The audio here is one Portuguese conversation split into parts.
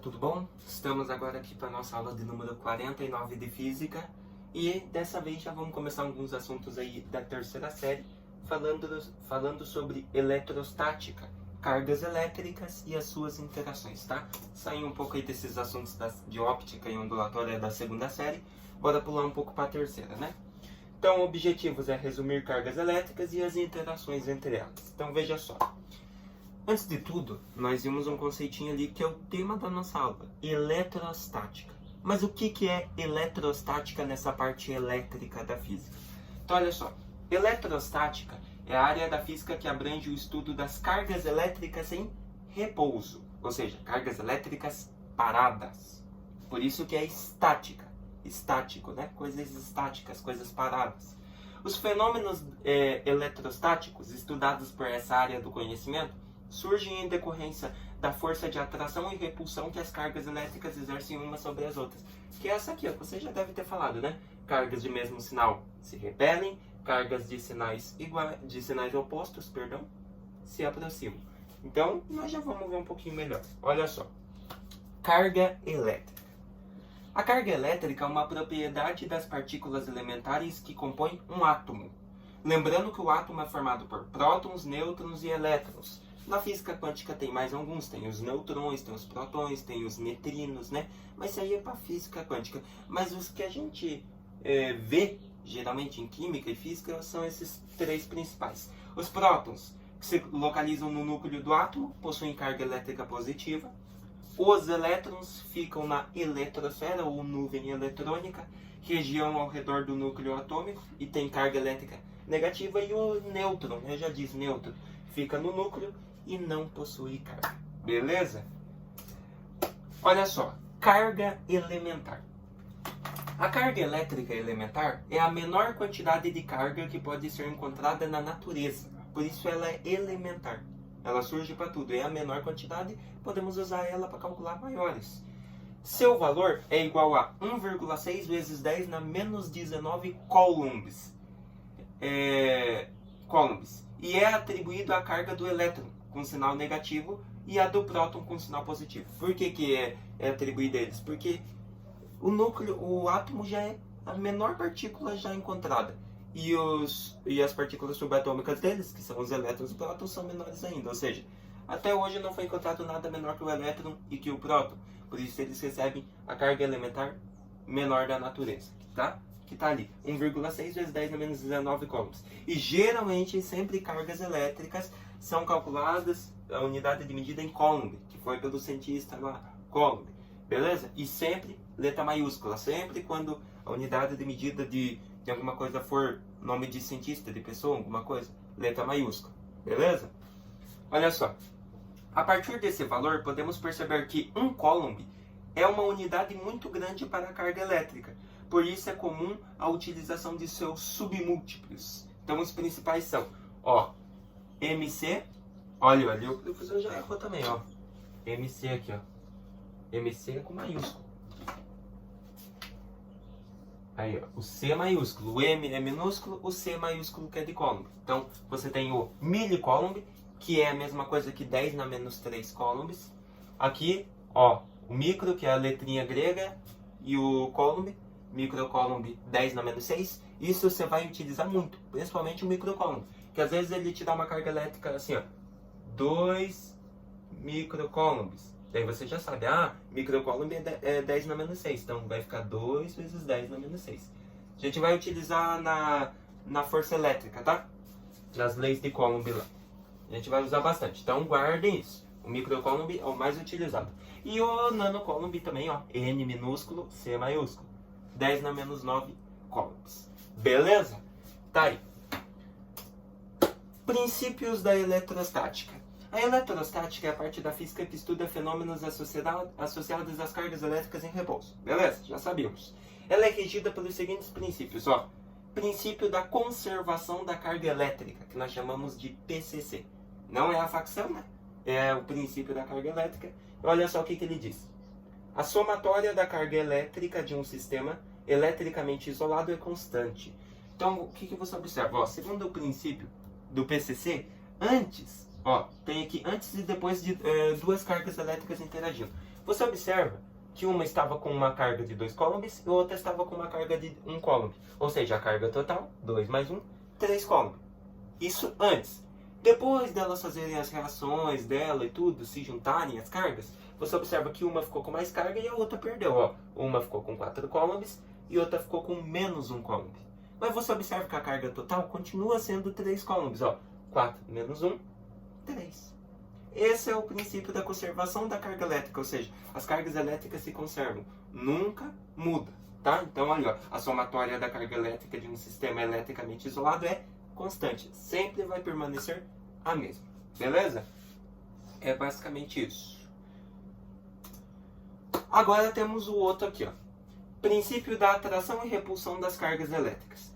tudo bom? Estamos agora aqui para a nossa aula de número 49 de Física e dessa vez já vamos começar alguns assuntos aí da terceira série falando sobre eletrostática, cargas elétricas e as suas interações, tá? Sair um pouco aí desses assuntos de óptica e ondulatória da segunda série, bora pular um pouco para a terceira, né? Então, objetivos é resumir cargas elétricas e as interações entre elas. Então, veja só. Antes de tudo, nós vimos um conceitinho ali que é o tema da nossa aula, eletrostática. Mas o que é eletrostática nessa parte elétrica da física? Então, olha só, eletrostática é a área da física que abrange o estudo das cargas elétricas em repouso, ou seja, cargas elétricas paradas. Por isso que é estática, estático, né? Coisas estáticas, coisas paradas. Os fenômenos eletrostáticos estudados por essa área do conhecimento surgem em decorrência da força de atração e repulsão que as cargas elétricas exercem umas sobre as outras. Que é essa aqui, ó, você já deve ter falado, né? Cargas de mesmo sinal se repelem, cargas de sinais opostos, se aproximam. Então, nós já vamos ver um pouquinho melhor. Olha só. Carga elétrica. A carga elétrica é uma propriedade das partículas elementares que compõem um átomo. Lembrando que o átomo é formado por prótons, nêutrons e elétrons. Na física quântica tem mais alguns, tem os neutrões, tem os protões, tem os neutrinos, né? Mas isso aí é para física quântica. Mas os que a gente vê, geralmente em química e física, são esses três principais. Os prótons, que se localizam no núcleo do átomo, possuem carga elétrica positiva. Os elétrons ficam na eletrosfera, ou nuvem eletrônica, região ao redor do núcleo atômico, e tem carga elétrica negativa. E o nêutron, eu já disse nêutron, fica no núcleo e não possui carga. Beleza? Olha só, carga elementar. A carga elétrica elementar é a menor quantidade de carga que pode ser encontrada na natureza. Por isso ela é elementar. Ela surge para tudo. É a menor quantidade, podemos usar ela para calcular maiores. Seu valor é igual a 1,6 vezes 10 na menos 19 coulombs. E é atribuído à carga do elétron com sinal negativo e a do próton com sinal positivo. Por que é atribuído a eles? Porque o átomo já é a menor partícula já encontrada. E as partículas subatômicas deles, que são os elétrons e prótons, são menores ainda. Ou seja, até hoje não foi encontrado nada menor que o elétron e que o próton. Por isso eles recebem a carga elementar menor da natureza, tá? Que está ali, 1,6 vezes 10 na menos 19 coulombs. E geralmente, sempre cargas elétricas são calculadas, a unidade de medida em coulomb, que foi pelo cientista lá, Coulomb. Beleza? E sempre letra maiúscula. Sempre quando a unidade de medida de alguma coisa for nome de cientista, de pessoa, alguma coisa, letra maiúscula. Beleza? Olha só. A partir desse valor, podemos perceber que 1 coulomb é uma unidade muito grande para a carga elétrica. Por isso é comum a utilização de seus submúltiplos. Então os principais são, ó, MC, olha ali, o professor já errou também, ó. MC aqui, ó. MC é com maiúsculo. Aí, ó, o C maiúsculo, o M é minúsculo, o C maiúsculo que é de coulomb. Então você tem o milicoulomb, que é a mesma coisa que 10 na menos 3 coulombs. Aqui, ó, o micro, que é a letrinha grega, e o coulomb, microcoulomb 10 na menos 6, isso você vai utilizar muito, principalmente o microcoulomb, que às vezes ele te dá uma carga elétrica assim, ó, 2 microcoulombs. Daí você já sabe, microcoulomb é 10 na menos 6, então vai ficar 2 vezes 10 na menos 6. A gente vai utilizar na força elétrica, tá? Nas leis de Coulomb lá. A gente vai usar bastante, então guardem isso. O microcoulomb é o mais utilizado. E o nanocoulomb também, ó, N minúsculo, C maiúsculo. 10 na menos 9 coulombs. Beleza? Tá aí. Princípios da eletrostática. A eletrostática é a parte da física que estuda fenômenos associados às cargas elétricas em repouso. Beleza? Já sabíamos. Ela é regida pelos seguintes princípios, ó. Princípio da conservação da carga elétrica, que nós chamamos de PCC. Não é a facção, né? É o princípio da carga elétrica. Olha só o que ele diz. A somatória da carga elétrica de um sistema eletricamente isolado é constante. Então, o que você observa? Ó, segundo o princípio do PCC, antes, ó, tem aqui antes e depois de duas cargas elétricas interagindo. Você observa que uma estava com uma carga de 2 coulombs e outra estava com uma carga de 1 coulomb. Ou seja, a carga total, 2 mais 1, 3 coulomb. Isso antes. Depois delas fazerem as reações dela e tudo, se juntarem as cargas, você observa que uma ficou com mais carga e a outra perdeu. Ó. Uma ficou com 4 coulombs e outra ficou com menos 1 coulomb. Mas você observa que a carga total continua sendo 3 coulombs. Ó. 4 menos 1, 3. Esse é o princípio da conservação da carga elétrica, ou seja, as cargas elétricas se conservam, nunca muda, tá? Então, olha, ó, a somatória da carga elétrica de um sistema eletricamente isolado é constante, sempre vai permanecer a mesma, beleza? É basicamente isso. Agora temos o outro aqui, ó. Princípio da atração e repulsão das cargas elétricas.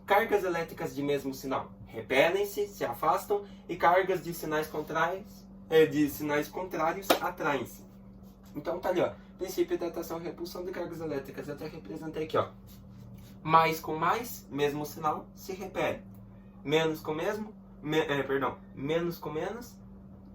Cargas elétricas de mesmo sinal repelem-se, se afastam, e cargas de sinais contrários atraem-se. Então tá ali, ó. Princípio da atração e repulsão de cargas elétricas. Eu até representei aqui, ó. Mais com mais, mesmo sinal, se repele. Menos com menos com menos,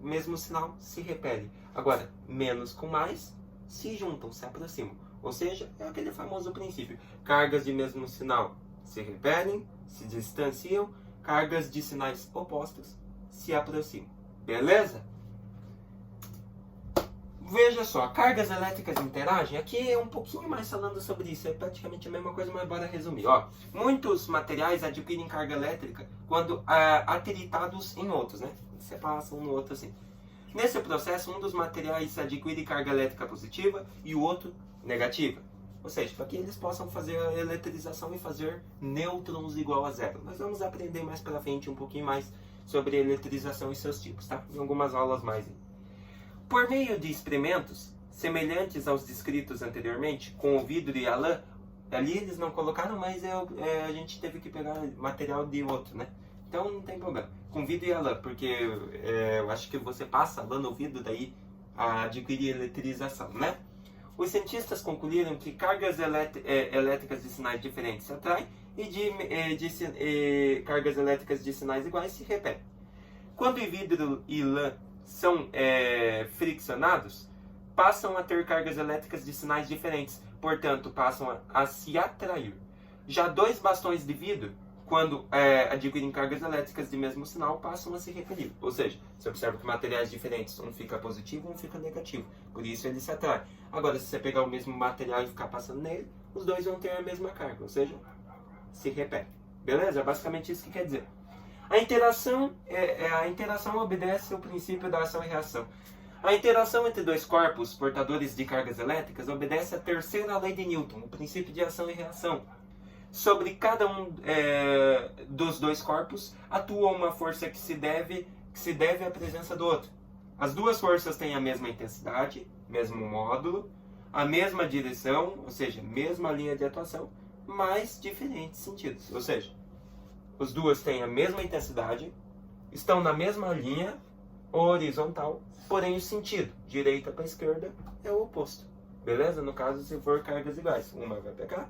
mesmo sinal, se repele. Agora, menos com mais, se juntam, se aproximam. Ou seja, é aquele famoso princípio. Cargas de mesmo sinal se repelem, se distanciam. Cargas de sinais opostos se aproximam. Beleza? Veja só, cargas elétricas interagem. Aqui é um pouquinho mais falando sobre isso. É praticamente a mesma coisa, mas bora resumir. Ó, muitos materiais adquirem carga elétrica quando atritados em outros, né? Você passa um no outro assim. Nesse processo, um dos materiais adquire carga elétrica positiva e o outro negativa. Ou seja, para que eles possam fazer a eletrização e fazer nêutrons igual a zero. Nós vamos aprender mais para frente um pouquinho mais sobre eletrização e seus tipos, tá? Em algumas aulas mais. Por meio de experimentos semelhantes aos descritos anteriormente, com o vidro e a lã, ali eles não colocaram, mas a gente teve que pegar material de outro, né? Então não tem problema. Com vidro e a lã, porque eu acho que você passa a lã no vidro, daí adquirir eletrização, né? Os cientistas concluíram que cargas elétricas de sinais diferentes se atraem e cargas elétricas de sinais iguais se repelem. Quando o vidro e lã são friccionados, passam a ter cargas elétricas de sinais diferentes, portanto passam a se atrair. Já dois bastões de vidro, quando adquirem cargas elétricas de mesmo sinal, passam a se repelir. Ou seja, você observa que materiais diferentes, um fica positivo, um fica negativo. Por isso ele se atrai. Agora, se você pegar o mesmo material e ficar passando nele, os dois vão ter a mesma carga. Ou seja, se repete. Beleza? É basicamente isso que quer dizer. A interação obedece ao princípio da ação e reação. A interação entre dois corpos portadores de cargas elétricas obedece à terceira lei de Newton, o princípio de ação e reação. Sobre cada um dos dois corpos atua uma força que se deve à presença do outro. As duas forças têm a mesma intensidade, mesmo módulo, a mesma direção, ou seja, mesma linha de atuação, mas diferentes sentidos. Ou seja, as duas têm a mesma intensidade, estão na mesma linha horizontal, porém o sentido, direita para esquerda, é o oposto. Beleza? No caso, se for cargas iguais, uma vai para cá,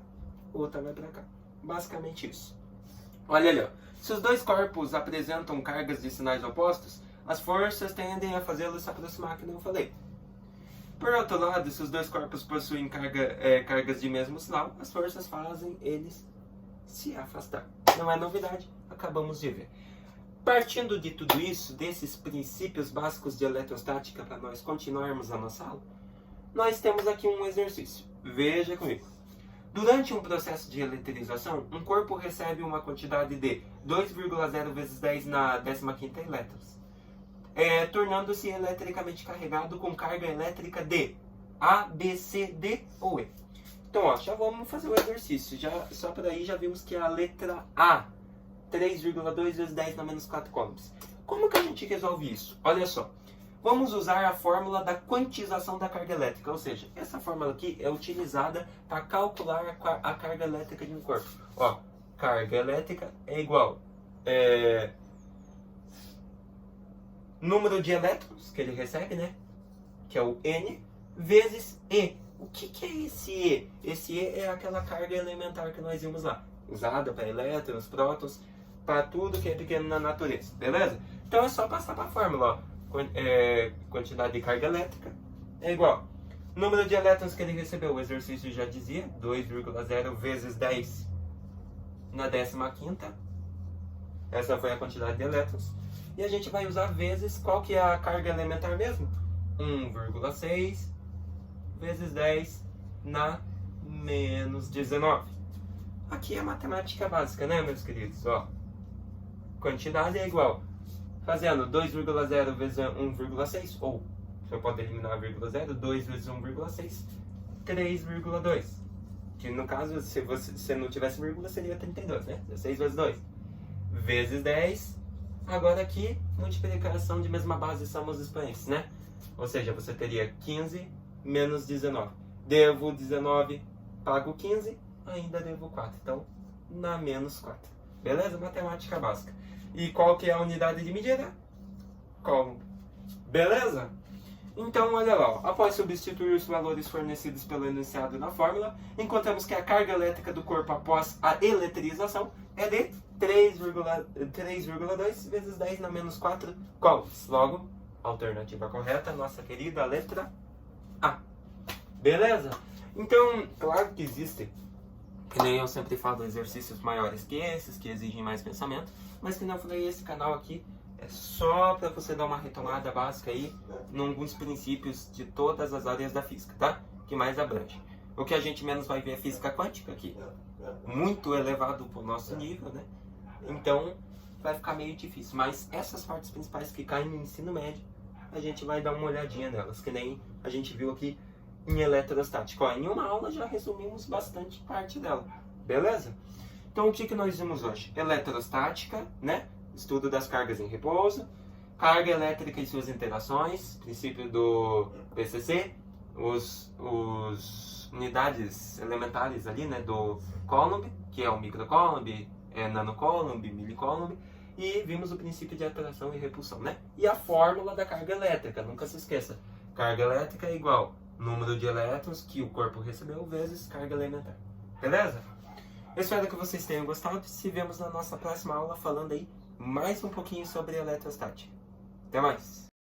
outra vai para cá. Basicamente isso. Olha ali, ó. Se os dois corpos apresentam cargas de sinais opostos, as forças tendem a fazê-los se aproximar, que nem eu falei. Por outro lado, se os dois corpos possuem cargas de mesmo sinal, as forças fazem eles se afastar. Não é novidade, acabamos de ver. Partindo de tudo isso, desses princípios básicos de eletrostática, para nós continuarmos a nossa aula, nós temos aqui um exercício. Veja comigo. Durante um processo de eletrização, um corpo recebe uma quantidade de 2,0 vezes 10 na 15ª elétrons, tornando-se eletricamente carregado com carga elétrica de A, B, C, D ou E. Então, ó, já vamos fazer o exercício. Só por aí já vimos que é a letra A, 3,2 vezes 10 na menos 4 coulombs. Como que a gente resolve isso? Olha só. Vamos usar a fórmula da quantização da carga elétrica, ou seja, essa fórmula aqui é utilizada para calcular a carga elétrica de um corpo. Ó, carga elétrica é igual número de elétrons que ele recebe, né? Que é o N, vezes E. O que é esse E? Esse E é aquela carga elementar que nós vimos lá, usada para elétrons, prótons, para tudo que é pequeno na natureza, beleza? Então é só passar para a fórmula, ó. Quantidade de carga elétrica é igual Número de elétrons que ele recebeu, o exercício já dizia, 2,0 vezes 10 na 15ª. Essa foi a quantidade de elétrons. E a gente vai usar vezes, qual que é a carga elementar mesmo? 1,6 vezes 10 na menos 19. Aqui é matemática básica, né, meus queridos? Ó, quantidade é igual. Fazendo 2,0 vezes 1,6, ou, você pode eliminar a vírgula 0, 2 vezes 1,6, 3,2. Que no caso, se você não tivesse vírgula, seria 32, né? 16 vezes 2. Vezes 10. Agora aqui, multiplicação de mesma base são os expoentes, né? Ou seja, você teria 15 menos 19. Devo 19, pago 15, ainda devo 4. Então, na menos 4. Beleza? Matemática básica. E qual que é a unidade de medida? Coulomb. Beleza? Então, olha lá, ó. Após substituir os valores fornecidos pelo enunciado na fórmula, encontramos que a carga elétrica do corpo após a eletrização é de 3,2 vezes 10 na menos 4 coulombs. Logo, alternativa correta, nossa querida letra A. Beleza? Então, claro que existem, que nem eu sempre falo, exercícios maiores que esses, que exigem mais pensamento, mas que não falei, esse canal aqui é só para você dar uma retomada básica aí em alguns princípios de todas as áreas da física, tá? Que mais abrange. O que a gente menos vai ver é física quântica aqui, muito elevado para o nosso nível, né? Então vai ficar meio difícil, mas essas partes principais que caem no ensino médio, a gente vai dar uma olhadinha nelas, que nem a gente viu aqui em eletrostática. Ó, em uma aula já resumimos bastante parte dela, beleza? Então o que nós vimos hoje? Eletrostática, né? Estudo das cargas em repouso, carga elétrica e suas interações, princípio do PCC, os unidades elementares ali, né, do Coulomb, que é o microcoulomb, nanocoulomb, milicoulomb, e vimos o princípio de atração e repulsão, né? E a fórmula da carga elétrica, nunca se esqueça. Carga elétrica é igual número de elétrons que o corpo recebeu vezes carga elementar. Beleza? Eu espero que vocês tenham gostado. Se vemos na nossa próxima aula falando aí mais um pouquinho sobre eletrostática. Até mais!